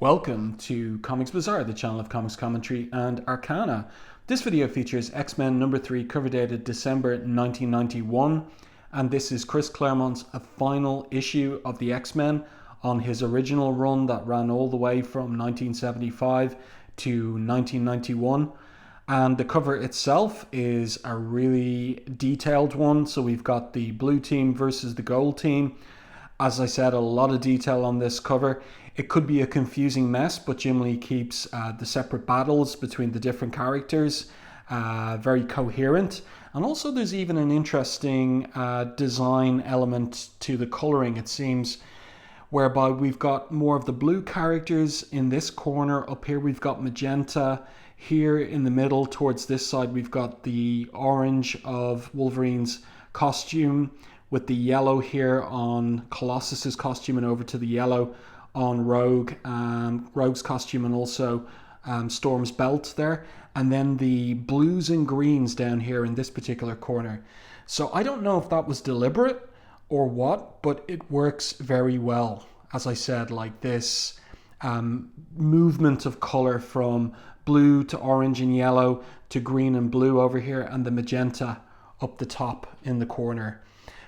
Welcome to Comics Bazaar, the channel of comics commentary and arcana. This video features X-Men number 3, cover dated December 1991, and this is Chris Claremont's final issue of the X-Men on his original run that ran all the way from 1975 to 1991. And the cover itself is a really detailed one. So we've got the blue team versus the gold team. As I said, a lot of detail on this cover. It could be a confusing mess, but Jim Lee keeps the separate battles between the different characters very coherent. And also there's even an interesting design element to the coloring, it seems, whereby we've got more of the blue characters in this corner. Up here we've got magenta. Here in the middle towards this side we've got the orange of Wolverine's costume, with the yellow here on Colossus's costume, and over to the yellow on Rogue's costume, and also Storm's belt there. And then the blues and greens down here in this particular corner. So I don't know if that was deliberate or what, but it works very well. As I said, like this movement of color from blue to orange and yellow to green and blue over here, and the magenta up the top in the corner.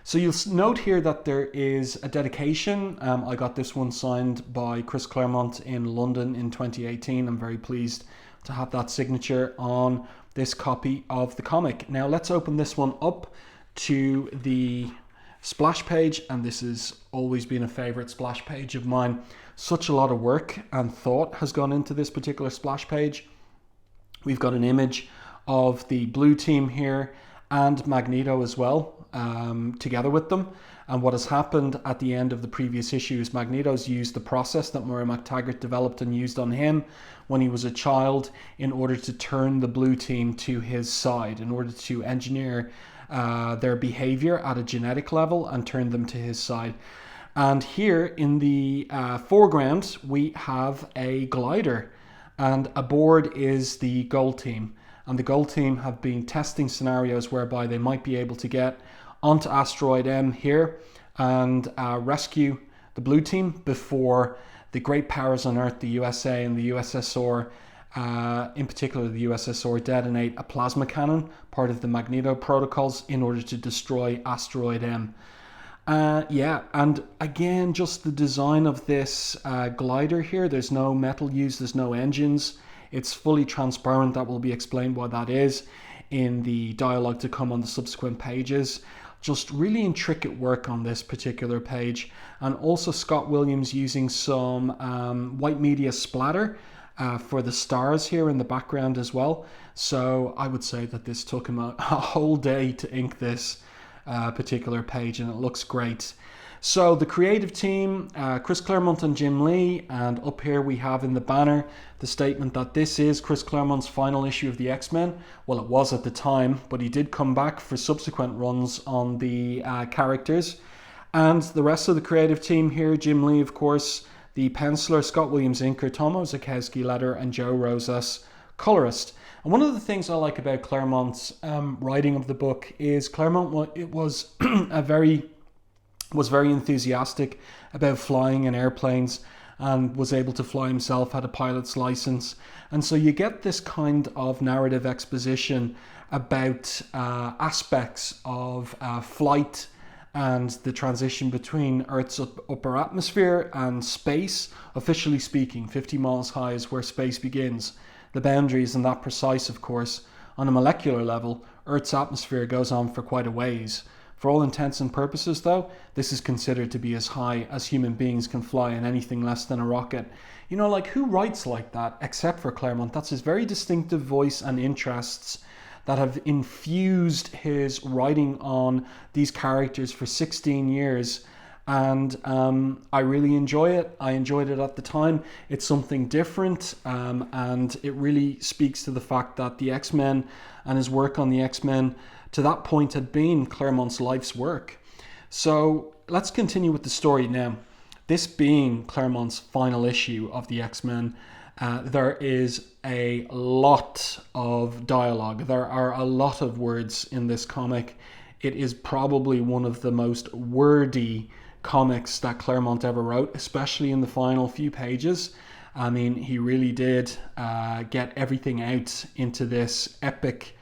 So you'll note here that there is a dedication. I got this one signed by Chris Claremont in London in 2018. I'm very pleased to have that signature on this copy of the comic. Now let's open this one up to the splash page, and this has always been a favorite splash page of mine. Such a lot of work and thought has gone into this particular splash page. We've got an image of the blue team here and Magneto as well, together with them. And what has happened at the end of the previous issue is Magneto's used the process that Moira MacTaggert developed and used on him when he was a child in order to turn the blue team to his side, in order to engineer their behavior at a genetic level and turn them to his side. And here in the foreground we have a glider, and aboard is the gold team. And the gold team have been testing scenarios whereby they might be able to get onto asteroid M here and rescue the blue team before the great powers on Earth, the USA and the USSR, in particular the USSR, detonate a plasma cannon, part of the Magneto protocols, in order to destroy asteroid M. And again, just the design of this glider here. There's no metal used, there's no engines. It's fully transparent. That will be explained why that is in the dialogue to come on the subsequent pages. Just really intricate work on this particular page. And also Scott Williams using some white media splatter for the stars here in the background as well. So I would say that this took him a whole day to ink this particular page, and it looks great. So the creative team, Chris Claremont and Jim Lee, and up here we have in the banner the statement that this is Chris Claremont's final issue of the X-Men. Well, it was at the time, but he did come back for subsequent runs on the characters. And the rest of the creative team here, Jim Lee, of course, the penciler, Scott Williams inker, Tomo Zakowski letter, and Joe Rosas colorist. And one of the things I like about Claremont's writing of the book is Claremont was very enthusiastic about flying in airplanes and was able to fly himself, had a pilot's license. And so you get this kind of narrative exposition about aspects of flight and the transition between Earth's upper atmosphere and space. Officially speaking, 50 miles high is where space begins. The boundary isn't that precise, of course. On a molecular level, Earth's atmosphere goes on for quite a ways. For all intents and purposes, though, this is considered to be as high as human beings can fly in anything less than a rocket. You know, like, who writes like that except for Claremont? That's his very distinctive voice and interests that have infused his writing on these characters for 16 years. And I really enjoy it. I enjoyed it at the time. It's something different, and it really speaks to the fact that the X-Men and his work on the X-Men to that point had been Claremont's life's work. So let's continue with the story now. This being Claremont's final issue of the X-Men, there is a lot of dialogue. There are a lot of words in this comic. It is probably one of the most wordy comics that Claremont ever wrote, especially in the final few pages. I mean, he really did get everything out into this epic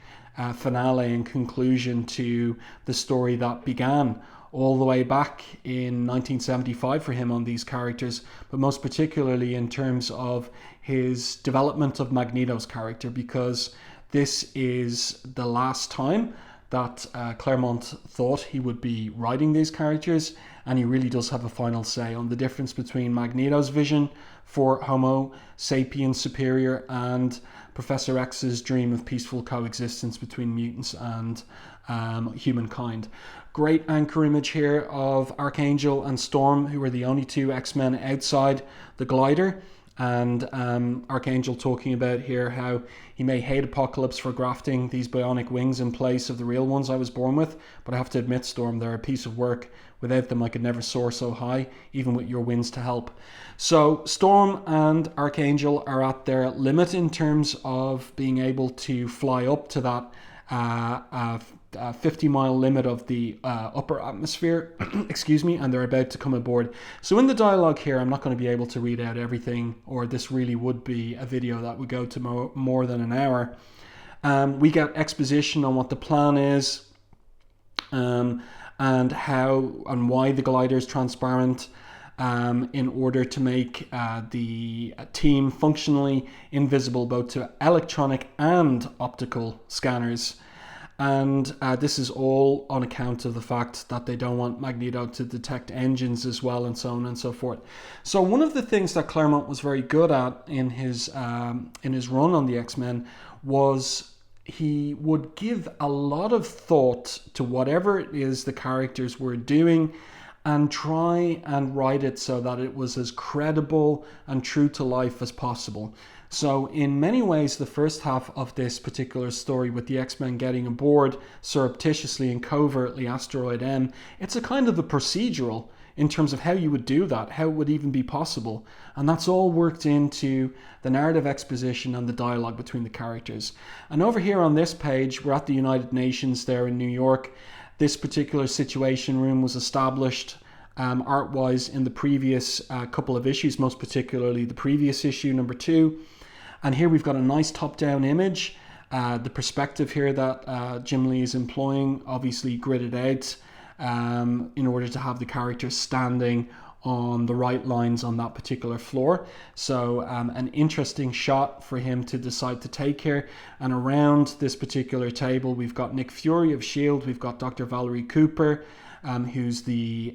finale and conclusion to the story that began all the way back in 1975 for him on these characters, but most particularly in terms of his development of Magneto's character, because this is the last time that Claremont thought he would be writing these characters, and he really does have a final say on the difference between Magneto's vision for Homo sapiens superior and Professor X's dream of peaceful coexistence between mutants and humankind. Great anchor image here of Archangel and Storm, who are the only two X-Men outside the glider. And Archangel talking about here how he may hate Apocalypse for grafting these bionic wings in place of the real ones I was born with, but I have to admit, Storm, they're a piece of work. Without them, I could never soar so high, even with your wings to help. So Storm and Archangel are at their limit in terms of being able to fly up to that 50-mile limit of the upper atmosphere, excuse me, and they're about to come aboard. So in the dialogue here, I'm not going to be able to read out everything, or this really would be a video that would go to more than an hour. We get exposition on what the plan is, and how and why the glider is transparent, in order to make the team functionally invisible both to electronic and optical scanners. And this is all on account of the fact that they don't want Magneto to detect engines as well, and so on and so forth. So one of the things that Claremont was very good at in his run on the X-Men was he would give a lot of thought to whatever it is the characters were doing and try and write it so that it was as credible and true to life as possible. So in many ways, the first half of this particular story with the X-Men getting aboard surreptitiously and covertly Asteroid M, it's a kind of a procedural in terms of how you would do that, how it would even be possible. And that's all worked into the narrative exposition and the dialogue between the characters. And over here on this page, we're at the United Nations there in New York. This particular Situation Room was established art-wise in the previous couple of issues, most particularly the previous issue, number 2. And here we've got a nice top-down image. The perspective here that Jim Lee is employing, obviously gridded out in order to have the characters standing on the right lines on that particular floor. So an interesting shot for him to decide to take here. And around this particular table, we've got Nick Fury of S.H.I.E.L.D., we've got Dr. Valerie Cooper, who's the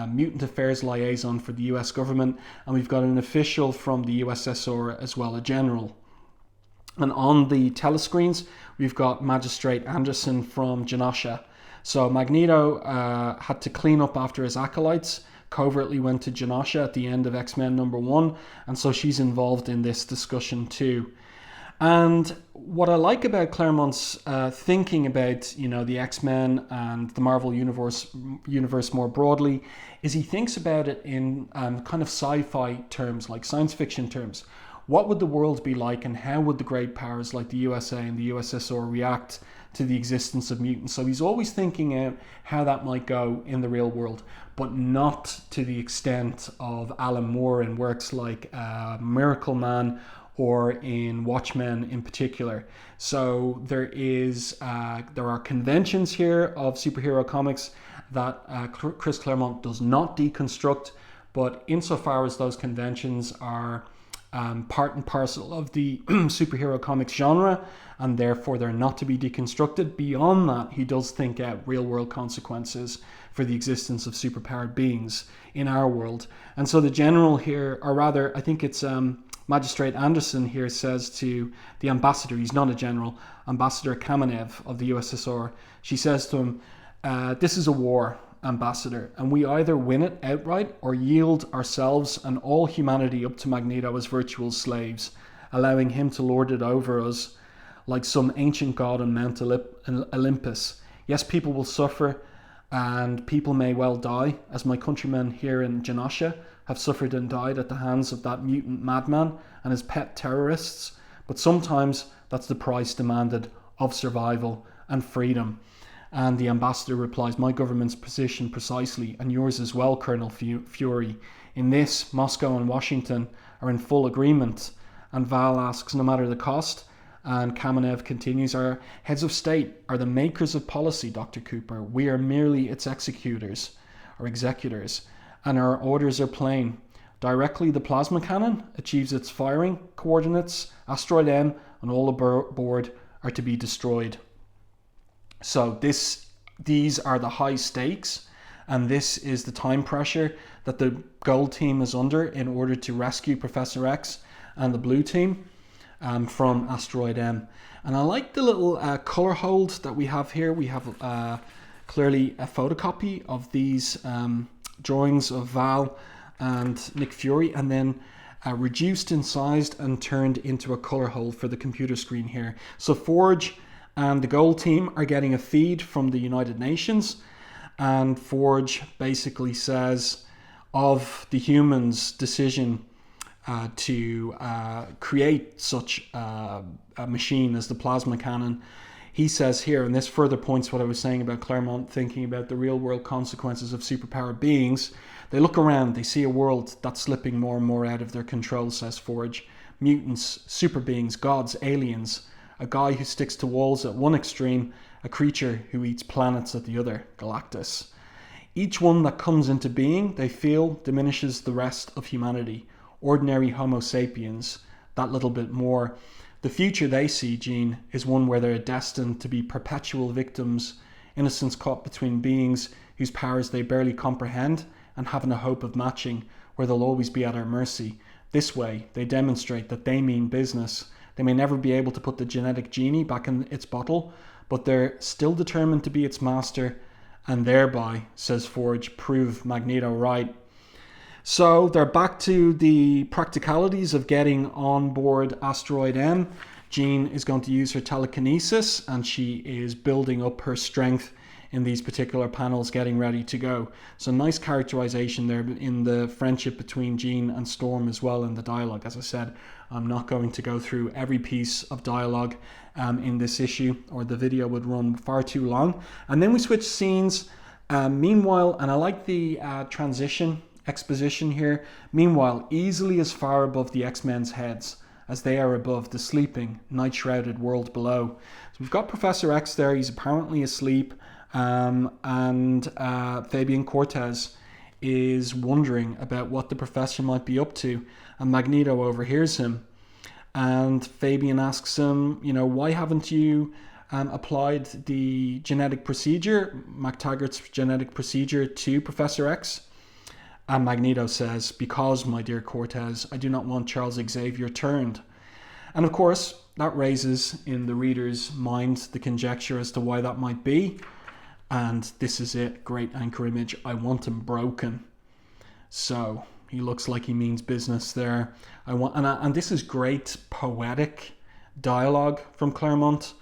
Mutant Affairs Liaison for the US government, and we've got an official from the USSR as well, a general. And on the telescreens, we've got Magistrate Anderson from Genosha. So Magneto had to clean up after his acolytes, covertly went to Genosha at the end of X-Men number 1, and so she's involved in this discussion too. And what I like about Claremont's thinking about, the X-Men and the Marvel universe more broadly, is he thinks about it in kind of sci-fi terms, like science fiction terms. What would the world be like, and how would the great powers like the USA and the USSR react to the existence of mutants? So he's always thinking out how that might go in the real world, but not to the extent of Alan Moore in works like Miracle Man or in Watchmen in particular. So there are conventions here of superhero comics that Chris Claremont does not deconstruct, but insofar as those conventions are part and parcel of the superhero comics genre, and therefore they're not to be deconstructed, beyond that he does think out real world consequences for the existence of superpowered beings in our world. And so the general here, or rather I think it's Magistrate Anderson here, says to the ambassador, he's not a general, Ambassador Kamenev of the USSR, she says to him, this is a war, Ambassador, and we either win it outright or yield ourselves and all humanity up to Magneto as virtual slaves, allowing him to lord it over us like some ancient god on Mount Olympus. Yes, people will suffer, and people may well die, as my countrymen here in Genosha have suffered and died at the hands of that mutant madman and his pet terrorists, but sometimes that's the price demanded of survival and freedom. And the ambassador replies, my government's position precisely, and yours as well, Colonel Fury. In this, Moscow and Washington are in full agreement. And Val asks, no matter the cost. And Kamenev continues, our heads of state are the makers of policy, Dr. Cooper. We are merely its executors, or executors, and our orders are plain. Directly, the plasma cannon achieves its firing coordinates. Asteroid M and all aboard are to be destroyed. So these are the high stakes, and this is the time pressure that the gold team is under in order to rescue Professor X and the blue team from Asteroid M. And I like the little color hold that we have here. We have clearly a photocopy of these drawings of Val and Nick Fury, and then reduced in size and turned into a color hold for the computer screen here. So Forge and the gold team are getting a feed from the United Nations, and Forge basically says of the humans' decision to create such a machine as the plasma cannon. He says here, and this further points what I was saying about Claremont thinking about the real world consequences of superpowered beings. They look around, they see a world that's slipping more and more out of their control, says Forge. Mutants, super beings, gods, aliens, a guy who sticks to walls at one extreme, a creature who eats planets at the other, Galactus. Each one that comes into being, they feel, diminishes the rest of humanity. Ordinary Homo sapiens, that little bit more. The future they see, Jean, is one where they're destined to be perpetual victims, innocents caught between beings whose powers they barely comprehend and haven't a hope of matching, where they'll always be at our mercy. This way, they demonstrate that they mean business. They may never be able to put the genetic genie back in its bottle, but they're still determined to be its master, and thereby, says Forge, prove Magneto right. So they're back to the practicalities of getting on board Asteroid M. Jean is going to use her telekinesis, and she is building up her strength in these particular panels, getting ready to go. So nice characterization there in the friendship between Jean and Storm as well in the dialogue. As I said, I'm not going to go through every piece of dialogue in this issue, or the video would run far too long. And then we switch scenes. Meanwhile, and I like the exposition here. Meanwhile, easily as far above the X-Men's heads as they are above the sleeping, night-shrouded world below. So we've got Professor X there. He's apparently asleep. And Fabian Cortez is wondering about what the professor might be up to, and Magneto overhears him, and Fabian asks him, why haven't you applied the genetic procedure, MacTaggart's genetic procedure, to Professor X? And Magneto says, because, my dear Cortez, I do not want Charles Xavier turned. And of course, that raises in the reader's mind the conjecture as to why that might be. And this is it, great anchor image. I want him broken. So he looks like he means business there. And this is great poetic dialogue from Claremont.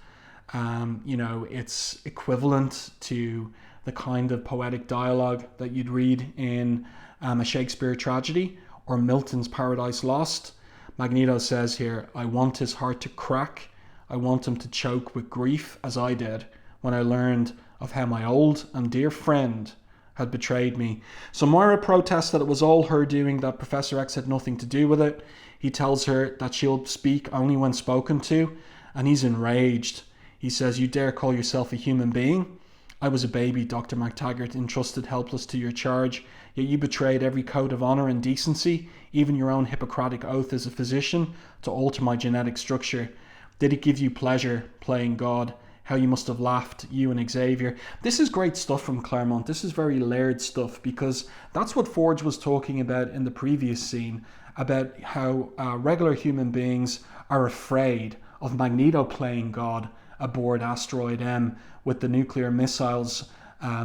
It's equivalent to the kind of poetic dialogue that you'd read in a Shakespeare tragedy or Milton's Paradise Lost. Magneto says here, I want his heart to crack. I want him to choke with grief as I did when I learned of how my old and dear friend had betrayed me. So Moira protests that it was all her doing, that Professor X had nothing to do with it. He tells her that she'll speak only when spoken to, and he's enraged. He says, you dare call yourself a human being? I was a baby, Dr. MacTaggart, entrusted helpless to your charge, yet you betrayed every code of honour and decency, even your own Hippocratic oath as a physician, to alter my genetic structure. Did it give you pleasure playing God? How you must have laughed, you and Xavier. This is great stuff from Claremont. This is very layered stuff, because that's what Forge was talking about in the previous scene, about how regular human beings are afraid of Magneto playing God aboard Asteroid M with the nuclear missiles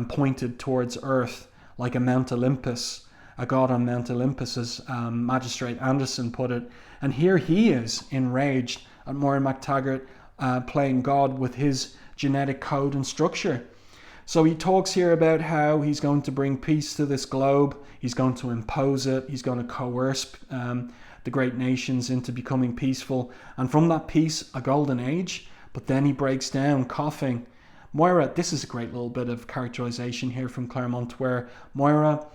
pointed towards Earth like a Mount Olympus, a god on Mount Olympus, as Magistrate Anderson put it. And here he is, enraged at Moira MacTaggart playing God with his genetic code and structure. So he talks here about how he's going to bring peace to this globe. He's going to impose it. He's going to coerce the great nations into becoming peaceful. And from that peace, a golden age. But then he breaks down, coughing. Moira, this is a great little bit of characterization here from Claremont, where Moira,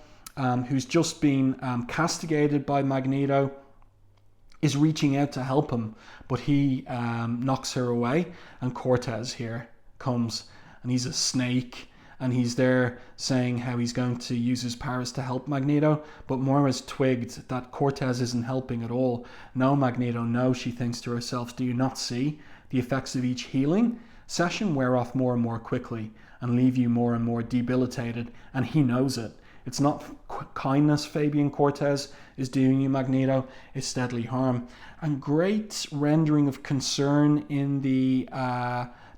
who's just been castigated by Magneto, is reaching out to help him, but he knocks her away, and Cortez here comes, and he's a snake, and he's there saying how he's going to use his powers to help Magneto, but Moira's twigged that Cortez isn't helping at all. No, Magneto, no, she thinks to herself, do you not see? The effects of each healing session wear off more and more quickly and leave you more and more debilitated, and he knows it. It's not kindness Fabian Cortez is doing you, Magneto, it's deadly harm. And great rendering of concern in the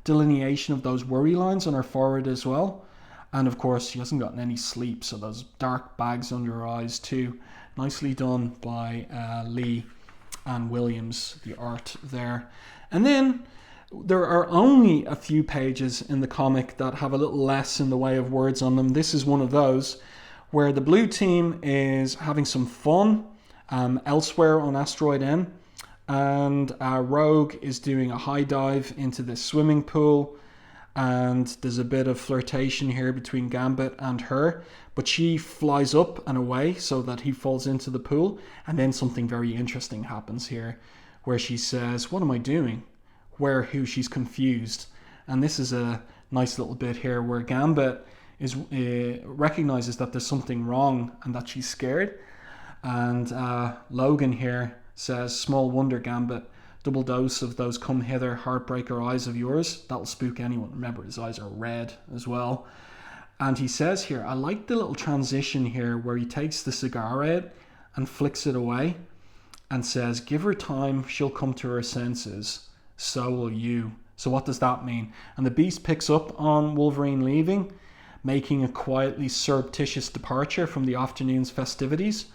delineation of those worry lines on her forehead as well. And of course, she hasn't gotten any sleep, so those dark bags under her eyes too. Nicely done by Lee and Williams, the art there. And then there are only a few pages in the comic that have a little less in the way of words on them. This is one of those, where the blue team is having some fun elsewhere on Asteroid M, and Rogue is doing a high dive into the swimming pool, and there's a bit of flirtation here between Gambit and her, but she flies up and away so that he falls into the pool, and then something very interesting happens here, where she says, what am I doing? Where, who? She's confused. And this is a nice little bit here where Gambit recognizes that there's something wrong and that she's scared, and Logan here says, small wonder, Gambit, double dose of those come hither heartbreaker eyes of yours, that'll spook anyone. Remember, his eyes are red as well. And he says here, I like the little transition here where he takes the cigar out and flicks it away and says, give her time, she'll come to her senses, so will you. So what does that mean? And the Beast picks up on Wolverine leaving, making a quietly surreptitious departure from the afternoon's festivities,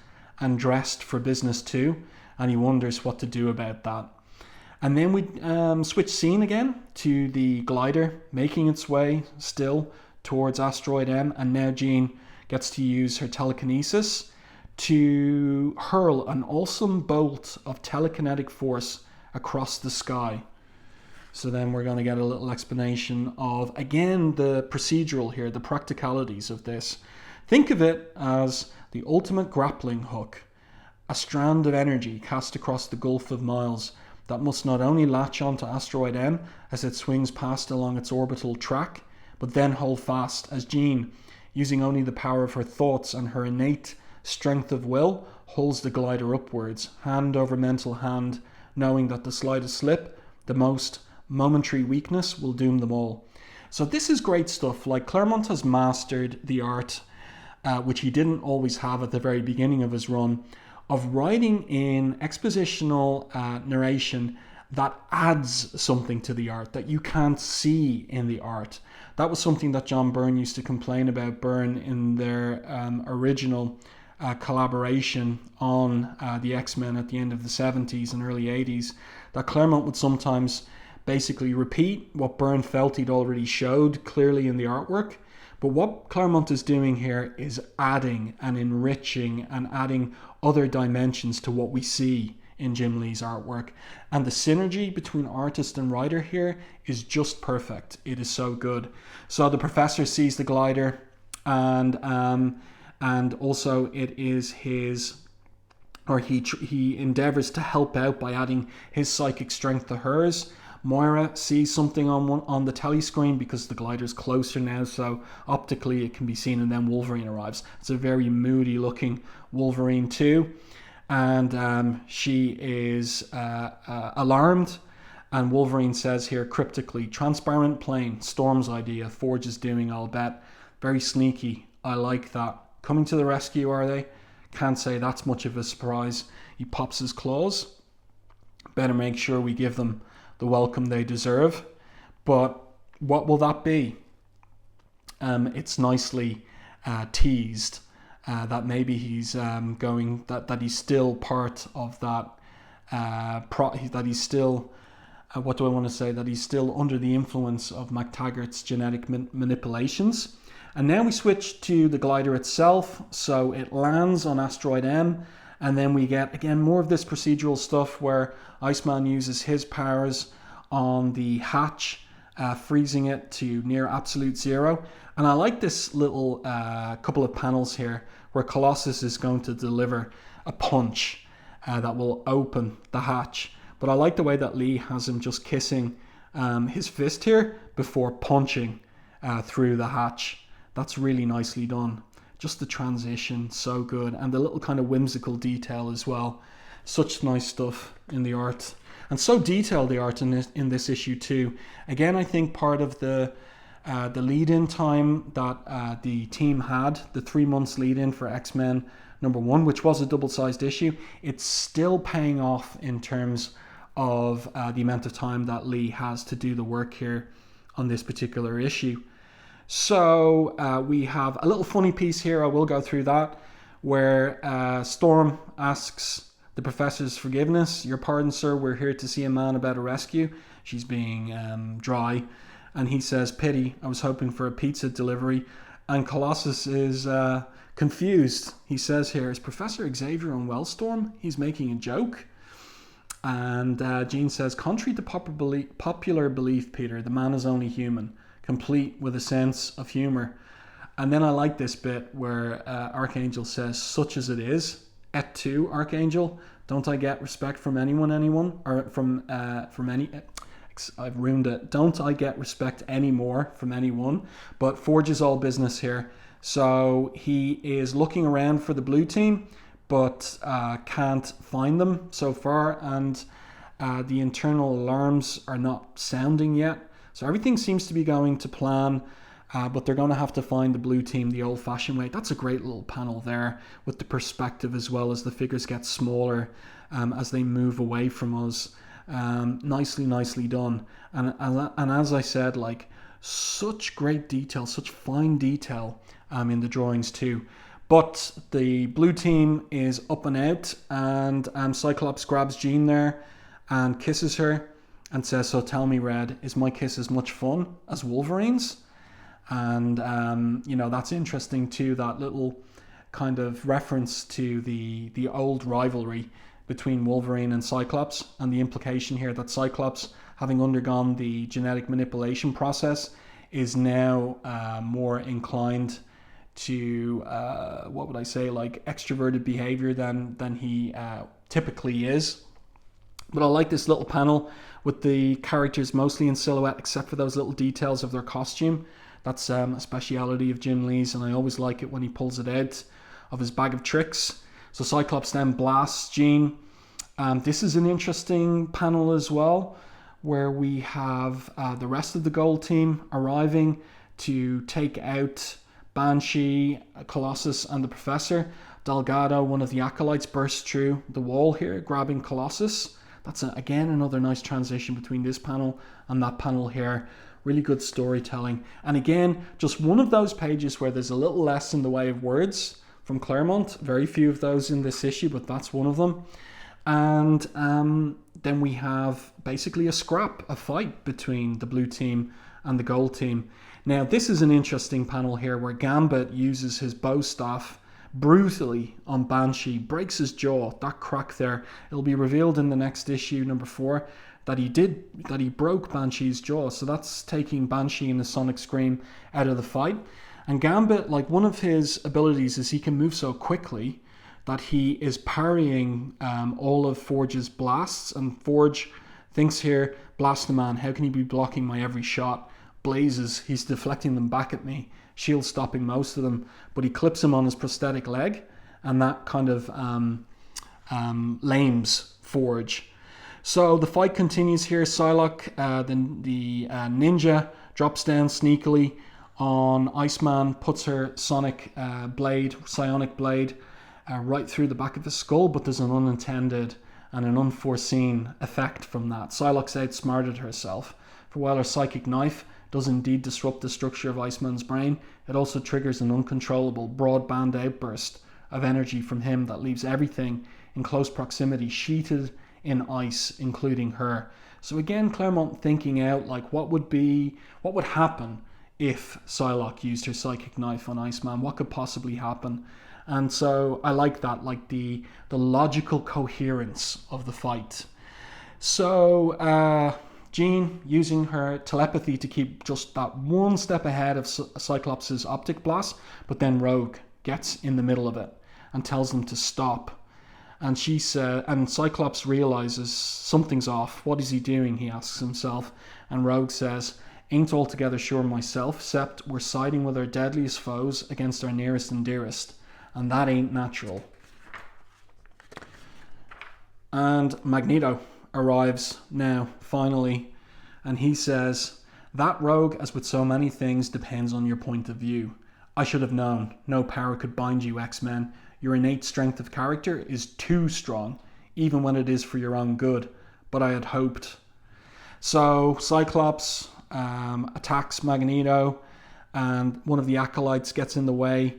and dressed for business too, and he wonders what to do about that. And then we switch scene again to the glider making its way still towards Asteroid M, and now Jean gets to use her telekinesis to hurl an awesome bolt of telekinetic force across the sky. So then we're going to get a little explanation of, again, the procedural here, the practicalities of this. Think of it as the ultimate grappling hook, a strand of energy cast across the gulf of miles that must not only latch onto Asteroid M as it swings past along its orbital track, but then hold fast as Jean, using only the power of her thoughts and her innate strength of will, holds the glider upwards, hand over mental hand, knowing that the slightest slip, the most momentary weakness, will doom them all. So this is great stuff. Like, Claremont has mastered the art, which he didn't always have at the very beginning of his run, of writing in expositional narration that adds something to the art that you can't see in the art. That was something that John Byrne used to complain about Byrne in their original collaboration on the X-Men at the end of the 70s and early 80s, that Claremont would sometimes basically repeat what Byrne felt he'd already showed clearly in the artwork. But what Claremont is doing here is adding and enriching and adding other dimensions to what we see in Jim Lee's artwork. And the synergy between artist and writer here is just perfect. It is so good. So the Professor sees the glider, and also it is his, or he endeavors to help out by adding his psychic strength to hers. Moira sees something on the telescreen because the glider's closer now, so optically it can be seen, and then Wolverine arrives. It's a very moody looking Wolverine too, and she is alarmed, and Wolverine says here cryptically, transparent plane, Storm's idea, Forge is doing, I'll bet. Very sneaky, I like that. Coming to the rescue, are they? Can't say that's much of a surprise. He pops his claws. Better make sure we give them the welcome they deserve. But what will that be? It's nicely teased that maybe he's going, that he's still part of that, that he's still, what do I want to say, that he's still under the influence of MacTaggart's genetic manipulations. And now we switch to the glider itself. So it lands on Asteroid M, and then we get, again, more of this procedural stuff where Iceman uses his powers on the hatch, freezing it to near absolute zero. And I like this little couple of panels here where Colossus is going to deliver a punch. that will open the hatch. But I like the way that Lee has him just kissing his fist here before punching through the hatch. That's really nicely done. Just the transition, so good. And the little kind of whimsical detail as well. Such nice stuff in the art. And so detailed the art in this issue too. Again, I think part of the lead-in time that the team had, the 3 months lead-in for X-Men #1, which was a double-sized issue, it's still paying off in terms of the amount of time that Lee has to do the work here on this particular issue. So we have a little funny piece here, I will go through that, where Storm asks the Professor's forgiveness. "Your pardon, sir, we're here to see a man about a rescue." She's being dry. And he says, "Pity, I was hoping for a pizza delivery." And Colossus is confused. He says here, "Is Professor Xavier unwell, Storm? He's making a joke." And Jean says, "Contrary to popular belief, Peter, the man is only human, complete with a sense of humor." And then I like this bit where Archangel says, "Such as it is, et tu, Archangel, don't I get respect from anyone, or from any..." I've ruined it. "Don't I get respect anymore from anyone?" But Forge is all business here. So he is looking around for the blue team, but can't find them so far. And the internal alarms are not sounding yet. So everything seems to be going to plan. But they're going to have to find the blue team the old-fashioned way. That's a great little panel there with the perspective as well as the figures get smaller as they move away from us. Nicely done. And as I said, like, such great detail, such fine detail in the drawings too. But the blue team is up and out, and Cyclops grabs Jean there and kisses her and says, "So tell me, Red, is my kiss as much fun as Wolverine's?" And that's interesting too, that little kind of reference to the old rivalry between Wolverine and Cyclops, and the implication here that Cyclops, having undergone the genetic manipulation process, is now more inclined to like extroverted behavior than he typically is. But I like this little panel with the characters mostly in silhouette, except for those little details of their costume. That's a speciality of Jim Lee's, and I always like it when he pulls it out of his bag of tricks. So Cyclops then blasts Jean. This is an interesting panel as well, where we have the rest of the Gold team arriving to take out Banshee, Colossus, and the Professor. Delgado, one of the acolytes, bursts through the wall here, grabbing Colossus. That's again another nice transition between this panel and that panel here. Really good storytelling. And again, just one of those pages where there's a little less in the way of words from Claremont. Very few of those in this issue, but that's one of them. And then we have basically a fight between the blue team and the Gold team. Now, this is an interesting panel here where Gambit uses his bow staff brutally on Banshee, breaks his jaw, that crack there. It'll be revealed in the next issue, #4, that he broke Banshee's jaw. So that's taking Banshee and the Sonic Scream out of the fight. And Gambit, like, one of his abilities is he can move so quickly that he is parrying all of Forge's blasts. And Forge thinks here, "Blast the man, how can he be blocking my every shot?" Blazes, he's deflecting them back at me. Shield stopping most of them. But he clips him on his prosthetic leg, and that kind of lames Forge. So the fight continues here. Psylocke, the ninja, drops down sneakily on Iceman, puts her psionic blade, right through the back of his skull, but there's an unintended and an unforeseen effect from that. Psylocke's outsmarted herself, for while her psychic knife does indeed disrupt the structure of Iceman's brain, it also triggers an uncontrollable broadband outburst of energy from him that leaves everything in close proximity sheeted in ice, including her. So again, Claremont thinking out, like, what would happen if Psylocke used her psychic knife on Iceman? What could possibly happen? And so I like that, like the logical coherence of the fight. So Jean, using her telepathy to keep just that one step ahead of Cyclops' optic blast, but then Rogue gets in the middle of it and tells them to stop. And and Cyclops realizes something's off. What is he doing? He asks himself. And Rogue says, ain't altogether sure myself, except we're siding with our deadliest foes against our nearest and dearest. And that ain't natural. And Magneto arrives now, finally. And he says, that, Rogue, as with so many things, depends on your point of view. I should have known. No power could bind you, X-Men. Your innate strength of character is too strong, even when it is for your own good. But I had hoped. So Cyclops attacks Magneto, and one of the acolytes gets in the way,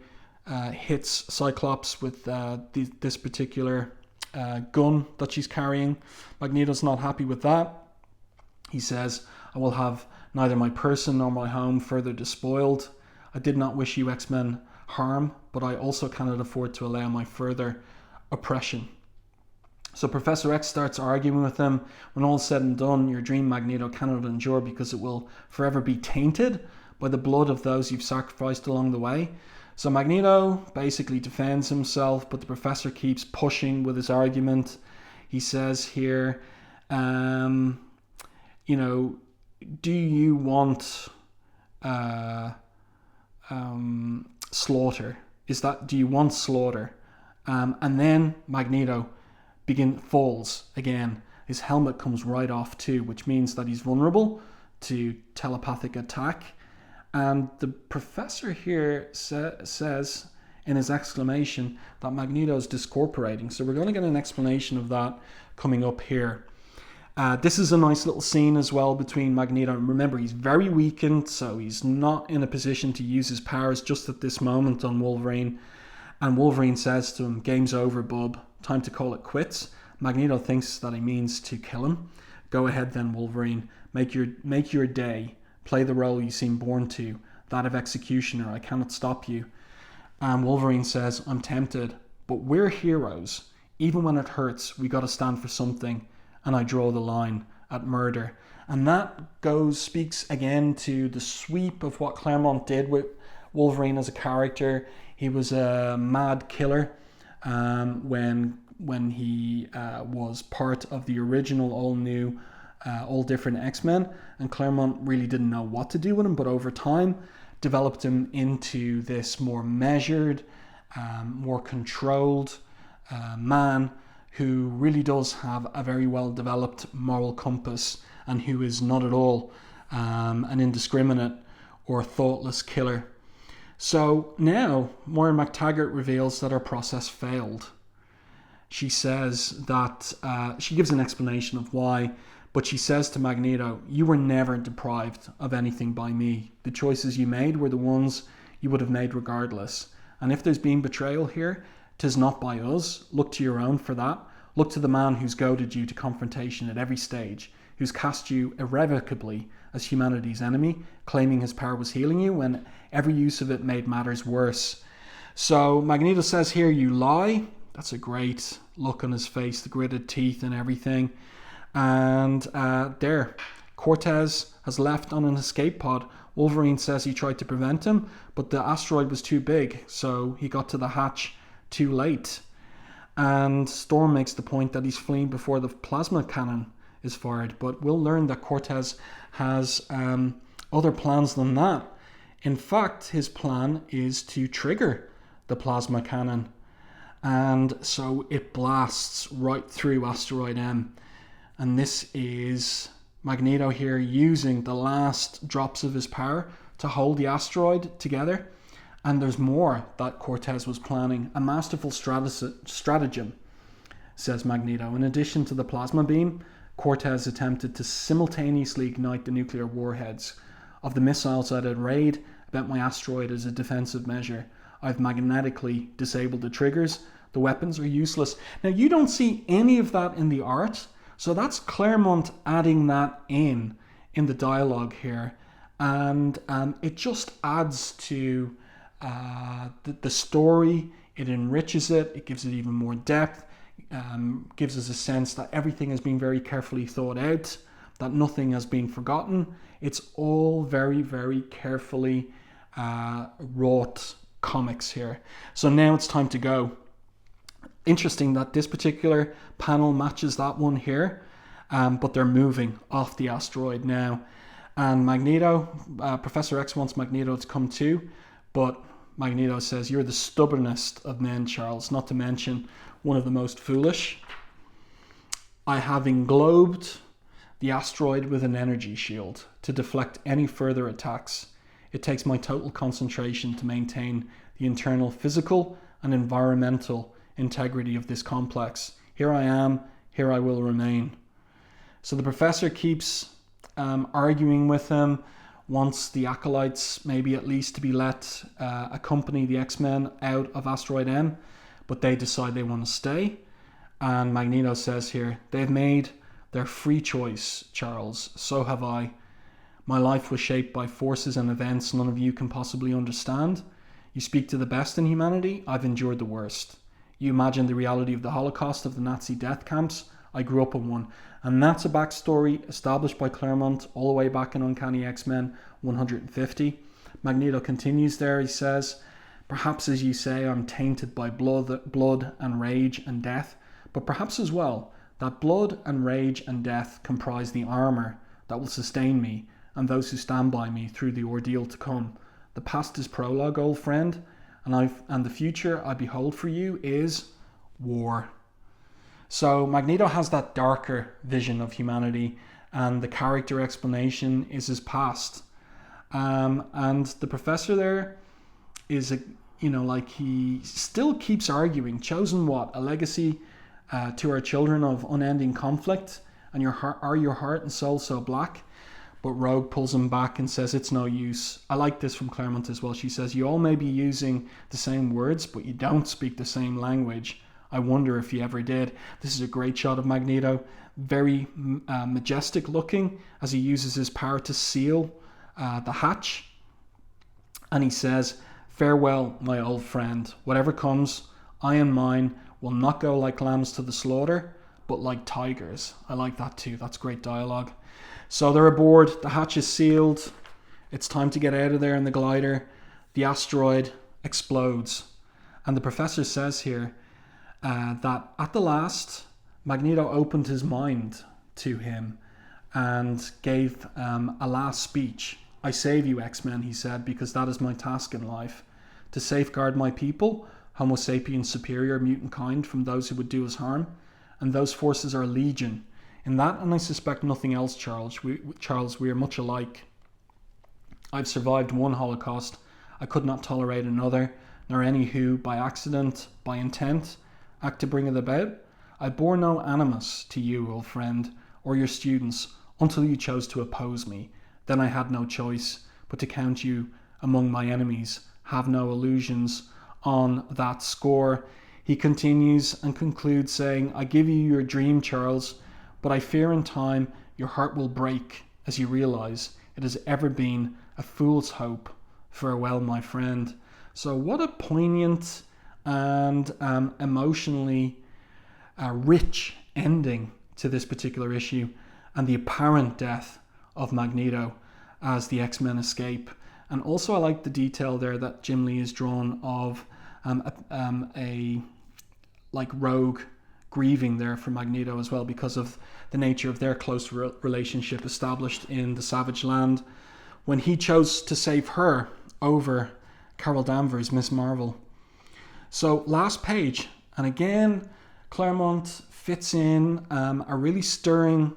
hits Cyclops with this particular gun that she's carrying. Magneto's not happy with that. He says, I will have neither my person nor my home further despoiled. I did not wish you X-Men harm, but I also cannot afford to allow my further oppression. So Professor X starts arguing with him. When all is said and done, your dream, Magneto, cannot endure because it will forever be tainted by the blood of those you've sacrificed along the way. So Magneto basically defends himself, but the professor keeps pushing with his argument. He says here, do you want slaughter? Do you want slaughter? And then Magneto falls again. His helmet comes right off too, which means that he's vulnerable to telepathic attack. And the professor here says in his exclamation that Magneto's discorporating. So we're going to get an explanation of that coming up here. This is a nice little scene as well between Magneto. And remember, he's very weakened, so he's not in a position to use his powers just at this moment on Wolverine. And Wolverine says to him, game's over, bub. Time to call it quits. Magneto thinks that he means to kill him. Go ahead then, Wolverine. Make your day. Play the role you seem born to, that of executioner. I cannot stop you. And Wolverine says, I'm tempted, but we're heroes. Even when it hurts, we got to stand for something. And I draw the line at murder. And that speaks again to the sweep of what Claremont did with Wolverine as a character. He was a mad killer when he was part of the original all-new, all-different X-Men. And Claremont really didn't know what to do with him, but over time developed him into this more measured, more controlled man who really does have a very well-developed moral compass and who is not at all an indiscriminate or thoughtless killer. So now, Moira MacTaggert reveals that her process failed. She says that, she gives an explanation of why, but she says to Magneto, you were never deprived of anything by me. The choices you made were the ones you would have made regardless. And if there's been betrayal here, 'tis not by us. Look to your own for that. Look to the man who's goaded you to confrontation at every stage, who's cast you irrevocably as humanity's enemy, claiming his power was healing you when every use of it made matters worse. So Magneto says here, you lie. That's a great look on his face, the gritted teeth and everything. And there, Cortez has left on an escape pod. Wolverine says he tried to prevent him, but the asteroid was too big, so he got to the hatch too late. And Storm makes the point that he's fleeing before the plasma cannon is fired, but we'll learn that Cortez has other plans than that. In fact, his plan is to trigger the plasma cannon, and so it blasts right through Asteroid M. And this is Magneto here using the last drops of his power to hold the asteroid together. And there's more that Cortez was planning. A masterful stratagem, says Magneto. In addition to the plasma beam, Cortez attempted to simultaneously ignite the nuclear warheads of the missiles that had arrayed about my asteroid as a defensive measure. I've magnetically disabled the triggers. The weapons are useless. Now, you don't see any of that in the art, so that's Claremont adding that in the dialogue here. And it just adds to the story. It enriches it. It gives it even more depth. Gives us a sense that everything has been very carefully thought out, that nothing has been forgotten. It's all very, very carefully wrought comics here. So now it's time to go. Interesting that this particular panel matches that one here, but they're moving off the asteroid now. And Magneto, Professor X wants Magneto to come too, but Magneto says, "You're the stubbornest of men, Charles, not to mention one of the most foolish. I have englobed the asteroid with an energy shield to deflect any further attacks. It takes my total concentration to maintain the internal physical and environmental integrity of this complex. Here I am, here I will remain." So the professor keeps arguing with him, wants the acolytes maybe at least to be let accompany the X-Men out of Asteroid M, but they decide they want to stay. And Magneto says here, "They've made their free choice, Charles. So have I. My life was shaped by forces and events none of you can possibly understand. You speak to the best in humanity, I've endured the worst. You imagine the reality of the Holocaust of the Nazi death camps, I grew up in one." And that's a backstory established by Claremont all the way back in Uncanny X-Men 150. Magneto continues there, he says, "Perhaps, as you say, I'm tainted by blood and rage and death, but perhaps as well, that blood and rage and death comprise the armour that will sustain me and those who stand by me through the ordeal to come. The past is prologue, old friend, and the future I behold for you is war." So Magneto has that darker vision of humanity, and the character explanation is his past. And the professor there is, he still keeps arguing. Chosen what? A legacy to our children of unending conflict? And are your heart and soul so black? But Rogue pulls him back and says it's no use. I like this from Claremont as well. She says, "You all may be using the same words, but you don't speak the same language. I wonder if you ever did." This is a great shot of Magneto, very majestic looking as he uses his power to seal the hatch. And he says, "Farewell, my old friend. Whatever comes, I and mine will not go like lambs to the slaughter, but like tigers." I like that too. That's great dialogue. So they're aboard. The hatch is sealed. It's time to get out of there in the glider. The asteroid explodes. And the professor says here, that at the last, Magneto opened his mind to him and gave a last speech. "I save you, X-Men," he said, "because that is my task in life. To safeguard my people, Homo sapiens superior mutant kind, from those who would do us harm. And those forces are legion. In that, and I suspect nothing else, Charles, we are much alike. I've survived one Holocaust. I could not tolerate another, nor any who, by accident, by intent, act to bring it about. I bore no animus to you, old friend, or your students, until you chose to oppose me. Then I had no choice but to count you among my enemies. Have no illusions on that score." He continues and concludes saying, "I give you your dream, Charles, but I fear in time your heart will break as you realize it has ever been a fool's hope. Farewell, my friend." So what a poignant and emotionally rich ending to this particular issue, and the apparent death of Magneto as the X-Men escape. And also I like the detail there that Jim Lee has drawn of a Rogue grieving there for Magneto as well, because of the nature of their close relationship established in the Savage Land when he chose to save her over Carol Danvers, Miss Marvel. So last page, and again Claremont fits in a really stirring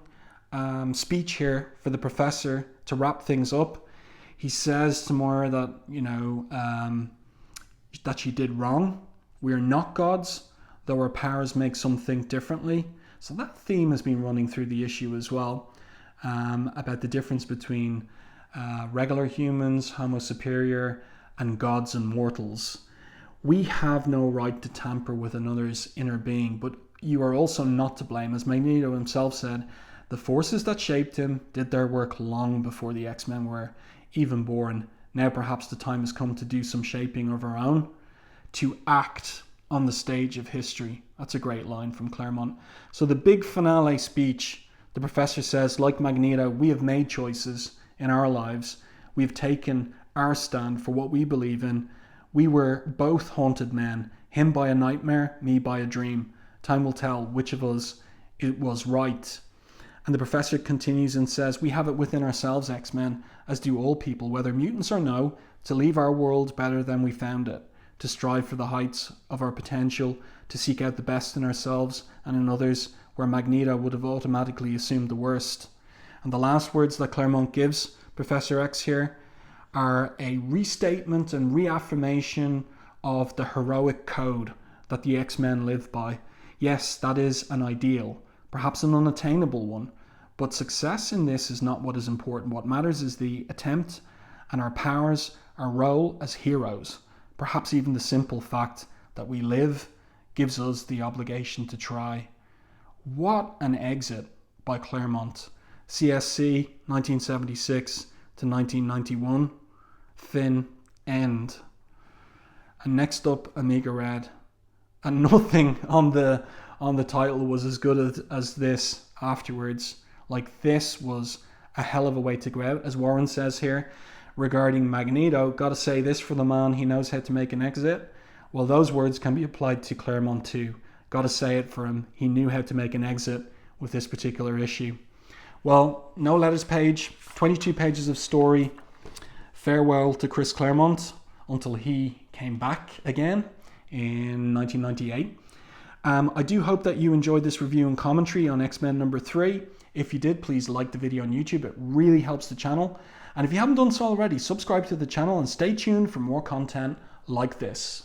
speech here for the professor to wrap things up. He says to Moira that that she did wrong. We are not gods, though our powers make some think differently. So that theme has been running through the issue as well, about the difference between regular humans, Homo superior, and gods and mortals. We have no right to tamper with another's inner being, but you are also not to blame. As Magneto himself said, the forces that shaped him did their work long before the X-Men were even born. Now perhaps the time has come to do some shaping of our own, to act on the stage of history. That's a great line from Claremont. So the big finale speech, the professor says, like Magneto, we have made choices in our lives. We've taken our stand for what we believe in. We were both haunted men, Him by a nightmare, me by a dream. Time will tell which of us it was right. And the professor continues and says, we have it within ourselves, X-Men, as do all people, whether mutants or no, to leave our world better than we found it, to strive for the heights of our potential, to seek out the best in ourselves and in others, where Magneto would have automatically assumed the worst. And the last words that Claremont gives Professor X here are a restatement and reaffirmation of the heroic code that the X-Men live by. Yes, that is an ideal, perhaps an unattainable one, but success in this is not what is important. What matters is the attempt and our powers, our role as heroes. Perhaps even the simple fact that we live gives us the obligation to try. What an exit by Claremont. CSC 1976 to 1991. Thin end. And next up, Omega Red. And nothing on the title was as good as this afterwards. Like, this was a hell of a way to go out, as Warren says here regarding Magneto. Gotta say this for the man, he knows how to make an exit. Well, those words can be applied to Claremont too. Gotta say it for him, he knew how to make an exit with this particular issue. Well, no letters page, 22 pages of story. Farewell to Chris Claremont until he came back again in 1998. I do hope that you enjoyed this review and commentary on X-Men number 3. If you did, please like the video on YouTube. It really helps the channel. And if you haven't done so already, subscribe to the channel and stay tuned for more content like this.